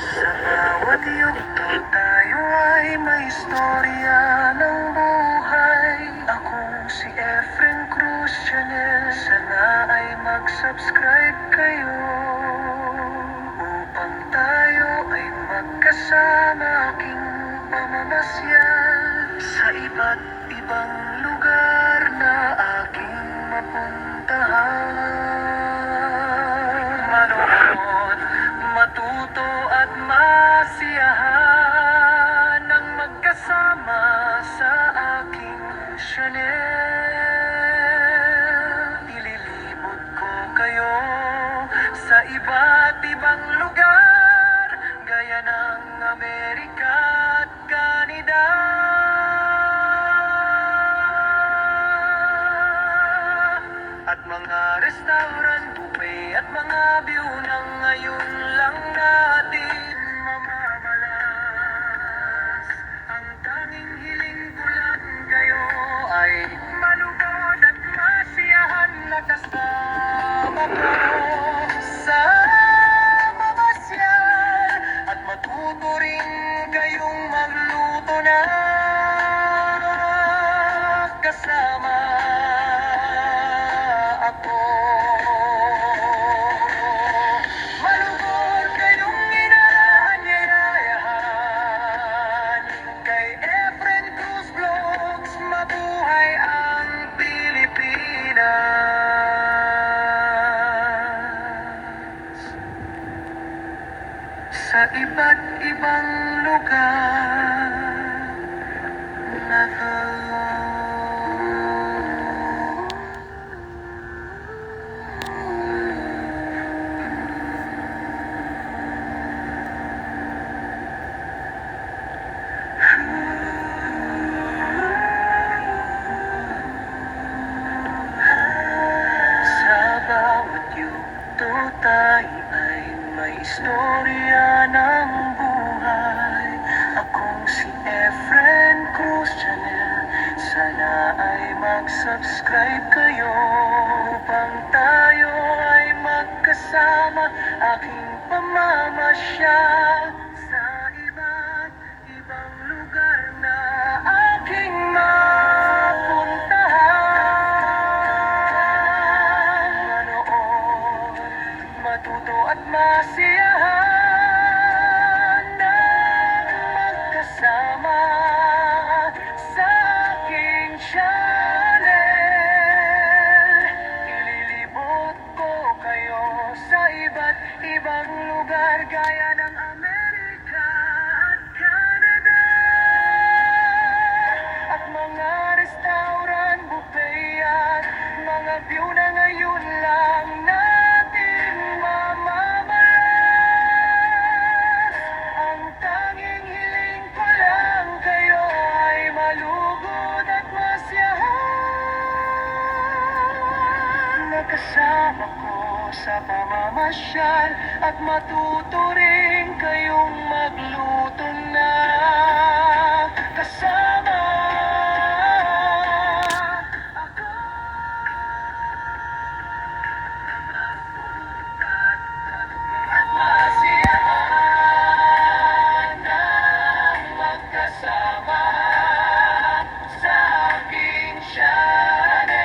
Sa bawat yugto tayo ay may istorya ng buhay. Ako si Efren Cruz Chanel. Sana ay mag-subscribe kayo upang tayo ay magkasama aking pamamasyal sa iba't ibang lugar na aking mapuntahan. Manood, matuto at masiyahan ng magkasama sa aking Chanel. Ililibot ko kayo sa iba't ibang lugar, gaya ng Amerika at Canada. At mga restaurant, buffet at mga view na ngayon lang natin mamamalas. Ang tanging hiling ko lang kayo ay malugod at masiyahan na kasama ko sa mamasyal, at matuto rin kayong magluto na kasama ako. Malugod kayong inaanyayahan kay Efren Cruz Vlogs. Mabuhay ang Pilipinas. Sa iba't ibang lugar na to. Sa bawat yugto tayo ay may istorya ng buhay. Akong si Efren Cruz Chanel. Sana ay mag-subscribe kayo upang tayo ay magkasama aking pamamasyal sa iba't ibang lugar na aking mapuntahan. Manood, matuto at masiyahan ng magkasama sa aking channel. Ililibot ko kayo sa iba't ibang lugar, gaya ng Amerika at Canada. At mga restaurant, buffet at mga view na ngayon lang natin mamamalas. Ang tanging hiling ko lang kayo ay malugod at masiyahan na kasama ko sa pamamasyal, at matuto rin kayong magluto na kasama ako. At masiyahan ng magkasama sa aking channel.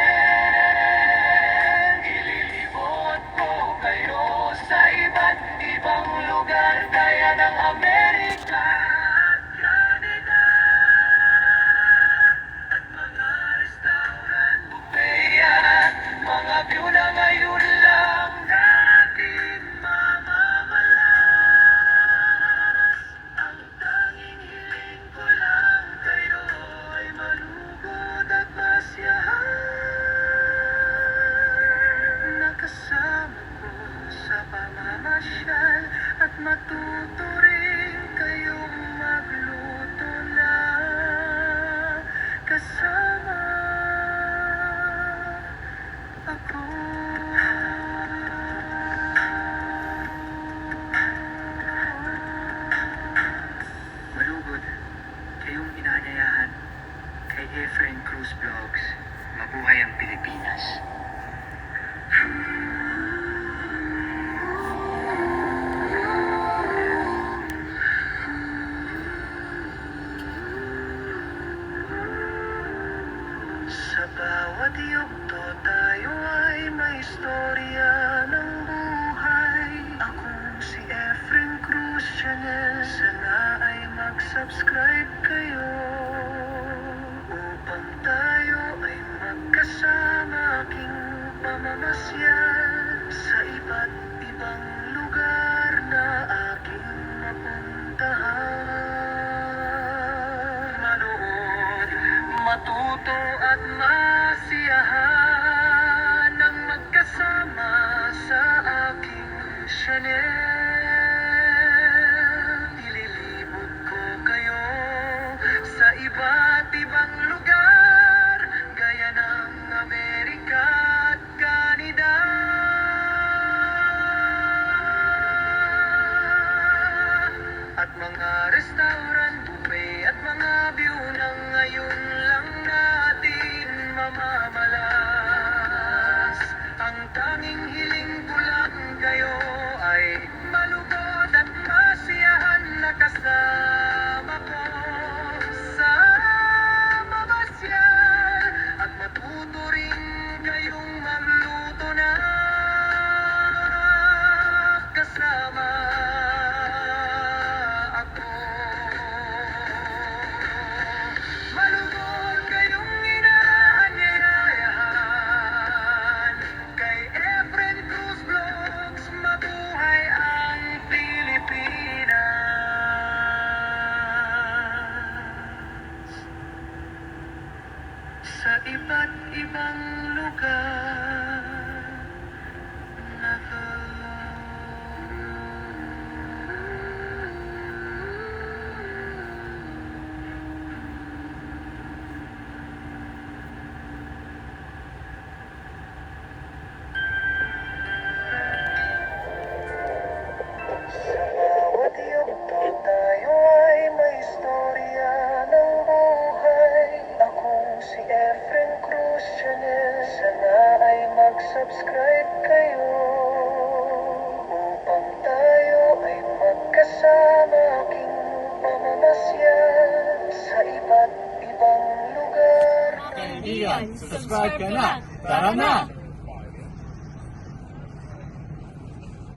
Ililibot ko kayo sa iba't ibang lugar, gaya ng Amerika at Canada. bawat yugto tayo ay may istorya ng buhay. Ako si Efren Cruz Channel. Sana ay mag-subscribe kayo upang tayo ay magkasama aking pamamasyal sa iba't ibang lugar na aking mapuntahan. Manood, matuto at masiyahan ng magkasama sa aking channel. Ililibot ko kayo sa iba't ibang lugar gaya ng Amerika at Canada at mga restaurant, buffet at mga view na ngayon lang natin mamamalas. Ang tanging hiling ko lang kayo ay malugod at masiyahan na kasama ko sa mamasyal at matuto rin kayong magluto na kasama ako. Malugod kayong inaanyayahan kay Efren Cruz Vlogs. Mabuhay ang Pilipinas sa iba't ibang lugar na sa bawat yugto tayo ay may istorya ng buhay. Ako si Efren Cruz Channel. Sana ay mag-subscribe kayo upang tayo ay magkasama aking pamamasyal sa iba't ibang lugar. Kaibigan, subscribe ka na. Tara na!